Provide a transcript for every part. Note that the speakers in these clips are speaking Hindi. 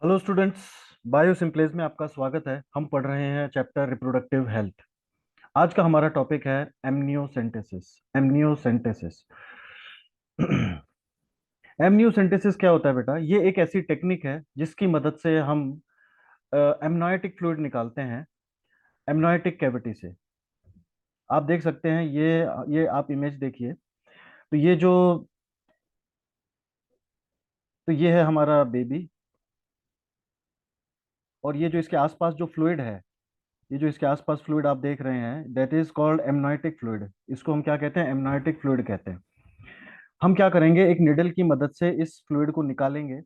Hello students. बायो सिंप्लेज में आपका स्वागत है। हम पढ़ रहे हैं चैप्टर रिप्रोडक्टिव हेल्थ। आज का हमारा टॉपिक है एमनियोसेंटेसिस। एमनियोसेंटेसिस एमनियोसेंटेसिस क्या होता है बेटा? ये एक ऐसी टेक्निक है जिसकी मदद से हम एमनायोटिक फ्लूइड निकालते हैं एमनायोटिक कैविटी से। आप देख सकते हैं, ये आप इमेज देखिए। तो ये है हमारा बेबी, और ये जो इसके आसपास जो फ्लूइड है, ये जो इसके आसपास फ्लूइड आप देख रहे हैं, दैट इज कॉल्ड एमनाइटिक फ्लूइड। इसको हम क्या कहते हैं? एमनाइटिक फ्लूइड कहते हैं। हम क्या करेंगे, एक निडल की मदद से इस फ्लूइड को निकालेंगे,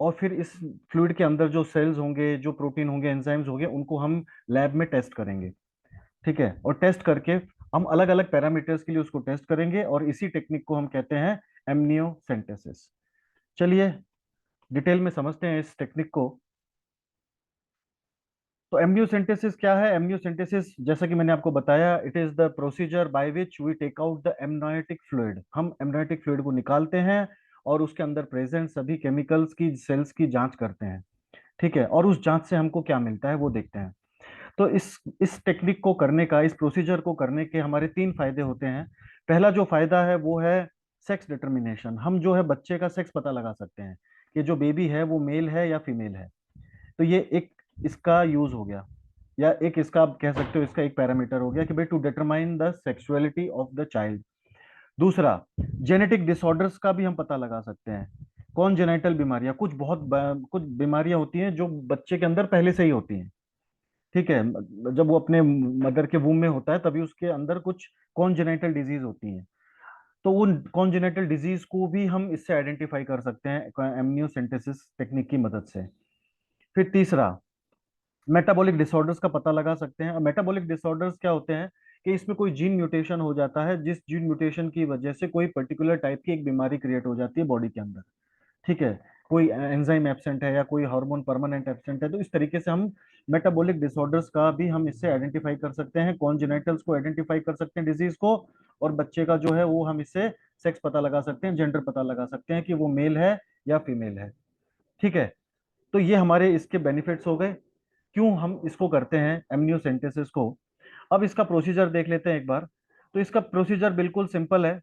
और फिर इस फ्लूइड के अंदर जो सेल्स होंगे, जो प्रोटीन होंगे, एंजाइम्स होंगे, उनको हम लैब में टेस्ट करेंगे। ठीक है, और टेस्ट करके हम अलग अलग पैरामीटर्स के लिए उसको टेस्ट करेंगे, और इसी टेक्निक को हम कहते हैं एमनियोसेंटेसिस। चलिए डिटेल में समझते हैं इस टेक्निक को। तो एमनियोसेंटेसिस क्या है? एमनियोसेंटेसिस, जैसा कि मैंने आपको बताया, it is the procedure by which we take out the amniotic fluid. हम एमनायोटिक फ्लूइड को निकालते हैं और उसके अंदर प्रेजेंट सभी केमिकल्स की, सेल्स की जांच करते हैं। ठीक है, और उस जांच से हमको क्या मिलता है वो देखते हैं। तो इस टेक्निक को करने का, इस प्रोसीजर को करने के हमारे तीन फायदे होते हैं। पहला जो फायदा है वो है सेक्स डिटर्मिनेशन। हम जो है बच्चे का सेक्स पता लगा सकते हैं कि जो बेबी है वो मेल है या फीमेल है। तो ये एक इसका यूज हो गया, या एक इसका आप कह सकते हो, इसका एक पैरामीटर हो गया कि भाई to determine the sexuality of the child. दूसरा, जेनेटिक डिसऑर्डर्स का भी हम पता लगा सकते हैं। कौन जेनेटल बीमारियां, कुछ बीमारियां होती हैं जो बच्चे के अंदर पहले से ही होती हैं। ठीक है, जब वो अपने मदर के वूम में होता है तभी उसके अंदर कुछ कॉन्जेनाइटल डिजीज होती हैं। तो उन कॉन्जेनाइटल डिजीज को भी हम इससे आइडेंटिफाई कर सकते हैं एमनियोसेंटेसिस टेक्निक की मदद से। फिर तीसरा, मेटाबॉलिक डिसऑर्डर्स का पता लगा सकते हैं। और मेटाबॉलिक डिसऑर्डर्स क्या होते हैं कि इसमें कोई जीन म्यूटेशन हो जाता है, जिस जीन म्यूटेशन की वजह से कोई पर्टिकुलर टाइप की एक बीमारी क्रिएट हो जाती है बॉडी के अंदर। ठीक है, कोई एंजाइम एब्सेंट है या कोई हार्मोन परमानेंट एब्सेंट है। तो इस तरीके से हम मेटाबॉलिक डिसऑर्डर्स का भी हम इससे आइडेंटिफाई कर सकते हैं, कॉन्जेनाइटल्स को आइडेंटिफाई कर सकते हैं, डिजीज को। और बच्चे का जो है वो हम इससे सेक्स पता लगा सकते हैं, जेंडर पता लगा सकते हैं कि वो मेल है या फीमेल है। ठीक है, तो ये हमारे इसके बेनिफिट्स हो गए। क्यों हम इसको करते हैं एमनियोसेंटेसिस को? अब इसका प्रोसीजर देख लेते हैं एक बार। तो इसका प्रोसीजर बिल्कुल सिंपल है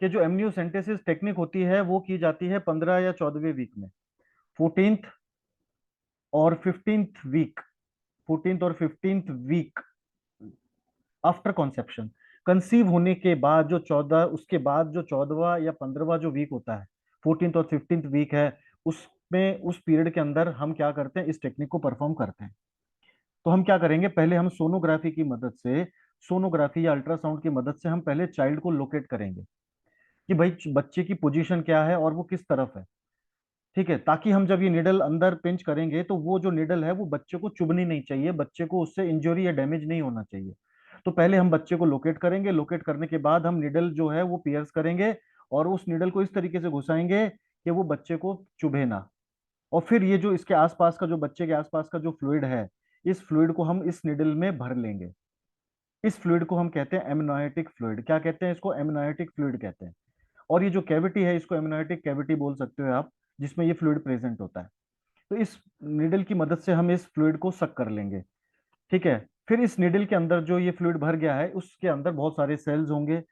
कि जो एमनियोसेंटेसिस टेक्निक होती है वो की जाती है 15 या 14वें वीक में। 14th और 15th वीक, 14th और 15th week after conception. Conceive होने के बाद जो 14, उसके बाद जो 14वां या 15वां जो वीक होता है, 14th और 15th वीक है, उसमें उस पीरियड के अंदर हम क्या करते हैं, इस टेक्निक को परफॉर्म करते हैं। तो हम क्या करेंगे, पहले हम सोनोग्राफी की मदद से, सोनोग्राफी या अल्ट्रासाउंड की मदद से हम पहले चाइल्ड को लोकेट करेंगे कि भाई बच्चे की पोजीशन क्या है और वो किस तरफ है। ठीक है, ताकि हम जब ये निडल अंदर पिंच करेंगे तो वो जो निडल है वो बच्चे को चुभनी नहीं चाहिए, बच्चे को उससे इंजरी या डैमेज नहीं होना चाहिए। तो पहले हम बच्चे को लोकेट करेंगे, लोकेट करने के बाद हम निडल जो है वो पियर्स करेंगे, और उस निडल को इस तरीके से घुसाएंगे कि वो बच्चे को चुभे ना। और फिर ये जो इसके आसपास का, जो बच्चे के आसपास का जो फ्लूइड है, इस फ्लूइड को हम इस निडल में भर लेंगे। इस फ्लूइड को हम कहते हैं एमनायोटिक फ्लूइड। क्या कहते हैं इसको? एमनायोटिक फ्लूइड कहते हैं। और ये जो कैविटी है इसको एमनायोटिक कैविटी बोल सकते हो आप, जिसमें ये फ्लूइड प्रेजेंट होता है। तो इस निडल की मदद से हम इस फ्लूइड को सक कर लेंगे। ठीक है, फिर इस निडल के अंदर जो ये फ्लूइड भर गया है उसके अंदर बहुत सारे सेल्स होंगे,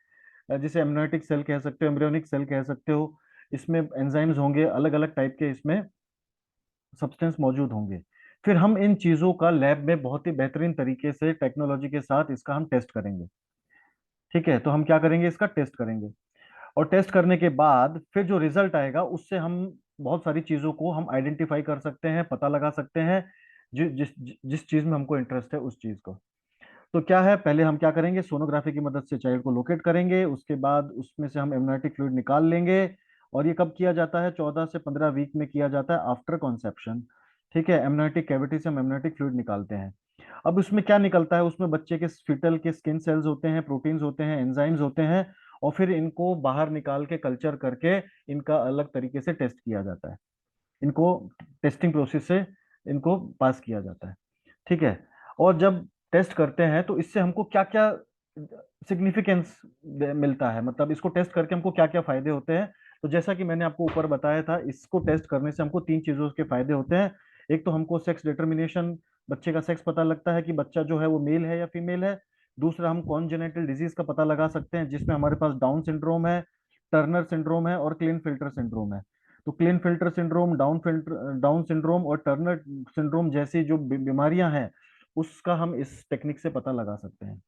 जिसे एमनायोटिक सेल कह सकते हो, एम्ब्रियोनिक सेल कह सकते हो। इसमें एंजाइम्स होंगे, अलग अलग टाइप के इसमें सब्सटेंस मौजूद होंगे। फिर हम इन चीजों का लैब में बहुत ही बेहतरीन तरीके से टेक्नोलॉजी के साथ इसका हम टेस्ट करेंगे। ठीक है, तो हम क्या करेंगे, इसका टेस्ट करेंगे। और टेस्ट करने के बाद फिर जो रिजल्ट आएगा उससे हम बहुत सारी चीजों को हम आइडेंटिफाई कर सकते हैं, पता लगा सकते हैं, जिस जिस चीज में हमको इंटरेस्ट है उस चीज को। तो क्या है, पहले हम क्या करेंगे, सोनोग्राफी की मदद से चाइल्ड को लोकेट करेंगे, उसके बाद उसमें से हम एमनायोटिक फ्लूइड निकाल लेंगे। और ये कब किया जाता है? 14 से 15 वीक में किया जाता है, आफ्टर कॉन्सेप्शन। ठीक है, एमनायोटिक कैविटी से हम एमनायोटिक फ्लूइड निकालते हैं। अब उसमें क्या निकलता है, उसमें बच्चे के फीटल के स्किन सेल्स होते हैं, प्रोटीन्स होते हैं, एंजाइम्स होते हैं। और फिर इनको बाहर निकाल के कल्चर करके इनका अलग तरीके से टेस्ट किया जाता है। इनको टेस्टिंग प्रोसेस से इनको पास किया जाता है। ठीक है, और जब टेस्ट करते हैं तो इससे हमको क्या क्या सिग्निफिकेंस मिलता है, मतलब इसको टेस्ट करके हमको क्या क्या फायदे होते हैं, तो जैसा कि मैंने आपको ऊपर बताया था, इसको टेस्ट करने से हमको तीन चीजों के फायदे होते हैं। एक तो हमको सेक्स डिटर्मिनेशन, बच्चे का सेक्स पता लगता है कि बच्चा जो है वो मेल है या फीमेल है। दूसरा, हम कॉन्जेनिटल डिजीज का पता लगा सकते हैं, जिसमें हमारे पास डाउन सिंड्रोम है, टर्नर सिंड्रोम है और क्लीन फिल्टर सिंड्रोम है। तो clean filter syndrome, down syndrome और टर्नर सिंड्रोम जैसी जो बीमारियां हैं, उसका हम इस टेक्निक से पता लगा सकते हैं।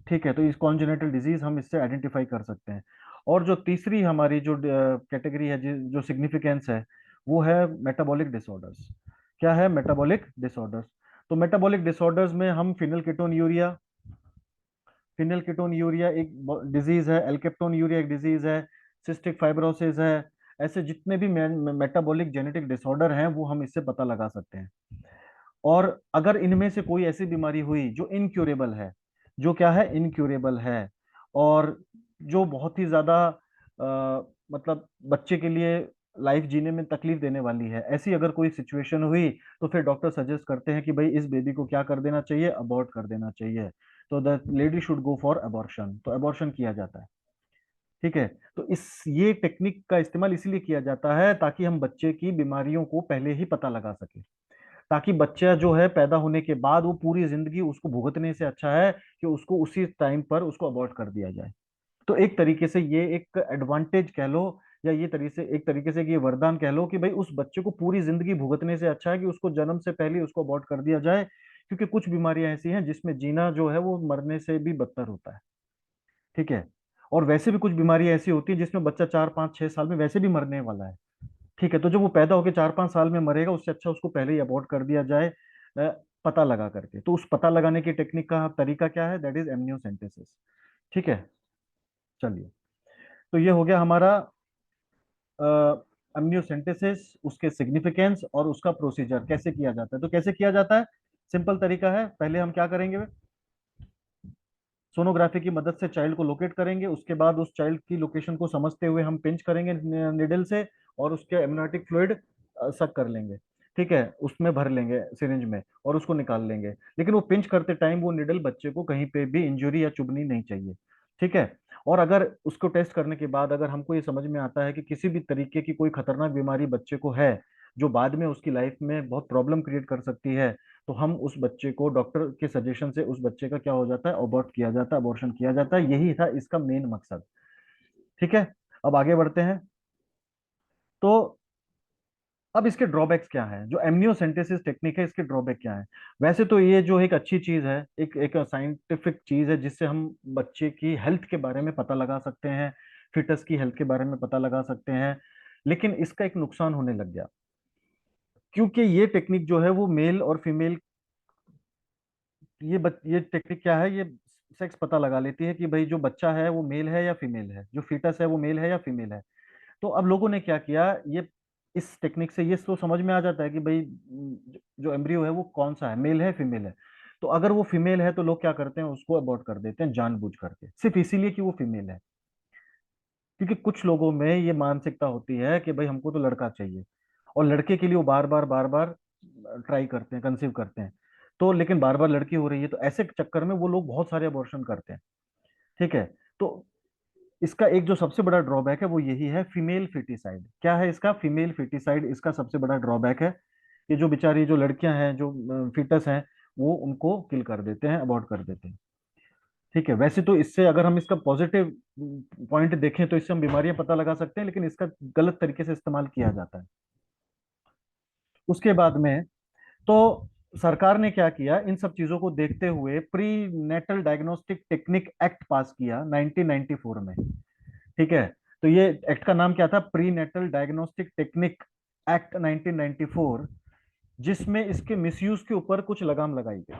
ठीक है, तो इस कॉन्जेनिटल डिजीज हम इससे आइडेंटिफाई कर सकते हैं। और जो तीसरी हमारी जो कैटेगरी है, जो सिग्निफिकेंस है, वो है मेटाबॉलिक डिसऑर्डर्स। क्या है? Metabolic disorders. तो मेटाबॉलिक डिसऑर्डर्स में हम फिनल कीटोन यूरिया एक डिजीज है, एल्केप्टोन यूरिया एक डिजीज है, सिस्टिक फाइब्रोसिस है। ऐसे जितने भी मेटाबॉलिक जेनेटिक डिसऑर्डर हैं, वो हम इससे पता लगा सकते हैं। और अगर इनमें से कोई ऐसी बीमारी हुई जो इनक्यूरेबल है, जो क्या है? इनक्यूरेबल है, और जो बहुत ही ज्यादा मतलब बच्चे के लिए लाइफ जीने में तकलीफ देने वाली है, ऐसी अगर कोई सिचुएशन हुई, तो फिर डॉक्टर सजेस्ट करते हैं कि भाई इस बेबी को क्या कर देना चाहिए? अबॉर्ट कर देना चाहिए। तो the lady should go for abortion, तो अबॉर्शन किया जाता है। ठीक है। तो इस ये टेक्निक का इस्तेमाल इसलिए किया जाता है ताकि हम बच्चे की बीमारियों को पहले ही पता लगा सके, ताकि बच्चा जो है पैदा होने के बाद वो पूरी जिंदगी उसको भुगतने से अच्छा है कि उसको उसी टाइम पर उसको अबॉर्ट कर दिया जाए। तो एक तरीके से ये एक एडवांटेज कह लो, या ये एक तरीके से कि ये वरदान कह लो कि भाई उस बच्चे को पूरी जिंदगी भुगतने से अच्छा है कि उसको जन्म से पहले उसको अबॉर्ट कर दिया जाए। क्योंकि कुछ बीमारियां ऐसी हैं जिसमें जीना जो है वो मरने से भी बदतर होता है। ठीक है। और वैसे भी कुछ बीमारियां ऐसी होती है जिसमें बच्चा 4 5 6 साल में वैसे भी मरने वाला है। ठीक है। तो जब वो पैदा होकर 4 5 साल में मरेगा, उससे अच्छा उसको पहले ही अबॉर्ट कर दिया जाए, पता लगा करके। तो उस पता लगाने की टेक्निक का तरीका क्या है? That is amniocentesis. ठीक है। चलिए, तो ये हो गया हमारा एमनियोसेंटेसिस, उसके सिग्निफिकेंस और उसका प्रोसीजर कैसे किया जाता है। तो कैसे किया जाता है? सिंपल तरीका है। पहले हम क्या करेंगे? सोनोग्राफी की मदद से चाइल्ड को लोकेट करेंगे। उसके बाद उस चाइल्ड की लोकेशन को समझते हुए हम पिंच करेंगे निडल से, और उसके एमनाटिक फ्लूइड सक कर लेंगे। ठीक है, उसमें भर लेंगे सिरिंज में और उसको निकाल लेंगे। लेकिन वो पिंच करते टाइम वो निडल बच्चे को कहीं पे भी इंजरी या चुभनी नहीं चाहिए। ठीक है। और अगर उसको टेस्ट करने के बाद अगर हमको ये समझ में आता है कि किसी भी तरीके की कोई खतरनाक बीमारी बच्चे को है, जो बाद में उसकी लाइफ में बहुत प्रॉब्लम क्रिएट कर सकती है, तो हम उस बच्चे को डॉक्टर के सजेशन से उस बच्चे का क्या हो जाता है? अबॉर्ट किया जाता है, अबॉर्शन किया जाता है। यही था इसका मेन मकसद। ठीक है। अब आगे बढ़ते हैं। तो अब इसके ड्रॉबैक्स क्या हैं? जो एमनियोसेंटेसिस टेक्निक है, इसके ड्रॉबैक क्या है? वैसे तो ये जो एक अच्छी चीज है, एक एक साइंटिफिक चीज है, जिससे हम बच्चे की हेल्थ के बारे में पता लगा सकते हैं, फिटस की हेल्थ के बारे में पता लगा सकते हैं। लेकिन इसका एक नुकसान होने लग गया, क्योंकि ये टेक्निक जो है वो मेल और फीमेल, ये टेक्निक क्या है? ये सेक्स पता लगा लेती है कि भाई जो बच्चा है वो मेल है या फीमेल है, जो फीटस है वो मेल है या फीमेल है। तो अब लोगों ने क्या किया, ये इस टेक्निक से ये तो समझ में आ जाता है कि भाई जो एम्ब्रियो है वो कौन सा है, मेल है फीमेल है। तो अगर वो फीमेल है तो लोग क्या करते हैं? उसको अबॉर्ट कर देते हैं जानबूझ करके, सिर्फ इसीलिए कि वो फीमेल है। क्योंकि कुछ लोगों में ये मानसिकता होती है कि भाई हमको तो लड़का चाहिए, और लड़के के लिए वो बार बार ट्राई करते हैं, कंसीव करते हैं। तो लेकिन बार बार लड़की हो रही है, तो ऐसे चक्कर में वो लोग बहुत सारे अबॉर्शन करते हैं। ठीक है। तो इसका एक जो सबसे बड़ा ड्रॉबैक है वो यही है, फीमेल फिटिसाइड। क्या है इसका? फीमेल फिटिसाइड इसका सबसे बड़ा ड्रॉबैक है। ये जो बेचारी जो लड़कियां हैं, जो फिटस हैं, वो उनको किल कर देते हैं, अबॉर्ट कर देते हैं। ठीक है। वैसे तो इससे अगर हम इसका पॉजिटिव पॉइंट देखें तो इससे हम बीमारियां पता लगा सकते हैं, लेकिन इसका गलत तरीके से इस्तेमाल किया जाता है। उसके बाद में तो सरकार ने क्या किया, इन सब चीजों को देखते हुए prenatal diagnostic technique act pass किया 1994 में। ठीक है। तो ये एक्ट का नाम क्या था? Prenatal diagnostic technique act 1994, जिसमें इसके मिसयूज के ऊपर कुछ लगाम लगाई गई।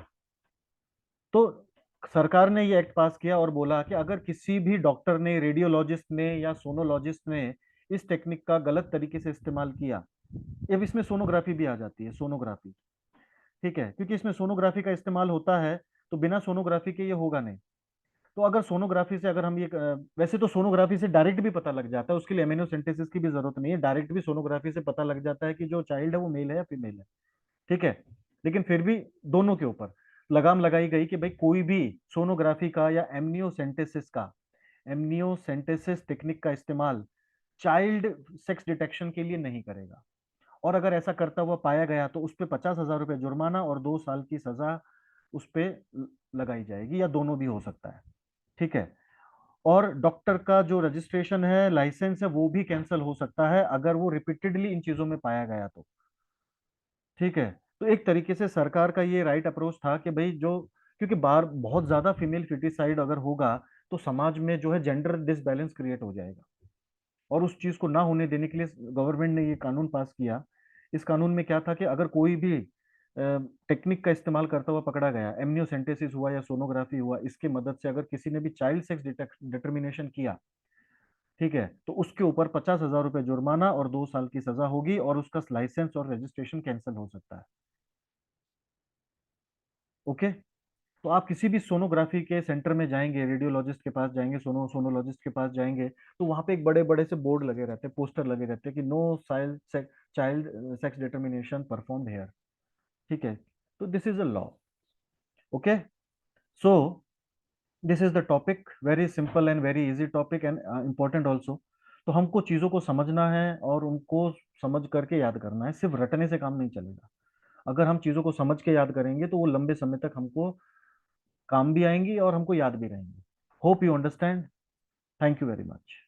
तो सरकार ने ये एक्ट पास किया और बोला कि अगर किसी भी डॉक्टर ने, रेडियोलॉजिस्ट ने या सोनोलॉजिस्ट ने इस टेक्निक का गलत तरीके से इस्तेमाल किया, अब इसमें सोनोग्राफी भी आ जाती है, सोनोग्राफी। ठीक है, क्योंकि इसमें सोनोग्राफी का इस्तेमाल होता है, तो बिना सोनोग्राफी के ये होगा नहीं। तो अगर सोनोग्राफी से अगर हम ये वैसे तो सोनोग्राफी से डायरेक्ट भी पता लग जाता है, उसके लिए एमिनोसेंटेसिस की भी जरूरत नहीं है, डायरेक्ट भी सोनोग्राफी से पता लग जाता है कि जो चाइल्ड है वो मेल है या फीमेल है। ठीक है। लेकिन फिर भी दोनों के ऊपर लगाम लगाई गई कि भाई कोई भी सोनोग्राफी का या एमनियोसेंटेसिस टेक्निक का इस्तेमाल चाइल्ड सेक्स डिटेक्शन के लिए नहीं करेगा। और अगर ऐसा करता हुआ पाया गया तो उस पे 50,000 रुपये जुर्माना और 2 साल की सजा उस पे लगाई जाएगी, या दोनों भी हो सकता है। ठीक है। और डॉक्टर का जो रजिस्ट्रेशन है, लाइसेंस है, वो भी कैंसिल हो सकता है अगर वो रिपीटेडली इन चीजों में पाया गया तो। ठीक है। तो एक तरीके से सरकार का ये राइट अप्रोच था कि भाई जो, क्योंकि बाहर बहुत ज्यादा फीमेल फिटिसाइड अगर होगा तो समाज में जो है जेंडर डिसबैलेंस क्रिएट हो जाएगा। और उस चीज को ना होने देने के लिए गवर्नमेंट ने ये कानून पास किया। इस कानून में क्या था कि अगर कोई भी टेक्निक का इस्तेमाल करता हुआ पकड़ा गया, एमनियोसेंटेसिस हुआ या सोनोग्राफी हुआ, इसके मदद से अगर किसी ने भी चाइल्ड सेक्स डिटर्मिनेशन किया, ठीक है, तो उसके ऊपर 50,000 रुपये जुर्माना और 2 साल की सजा होगी, और उसका लाइसेंस और रजिस्ट्रेशन कैंसिल हो सकता है। ओके। तो आप किसी भी सोनोग्राफी के सेंटर में जाएंगे, रेडियोलॉजिस्ट के पास जाएंगे, सोनोलॉजिस्ट के पास जाएंगे, तो वहां पे एक बड़े बड़े से बोर्ड लगे रहते हैं, पोस्टर लगे रहते हैं कि no child sex determination perform here. ठीक है। तो this is a law. Okay. So this is the topic, very simple and very easy topic and important also. तो हमको चीजों को समझना है और उनको समझ करके याद करना है, सिर्फ रटने से काम नहीं चलेगा। अगर हम चीजों को समझ के याद करेंगे तो वो लंबे समय तक हमको काम भी आएंगी और हमको याद भी रहेंगी। Hope you understand. Thank you very much.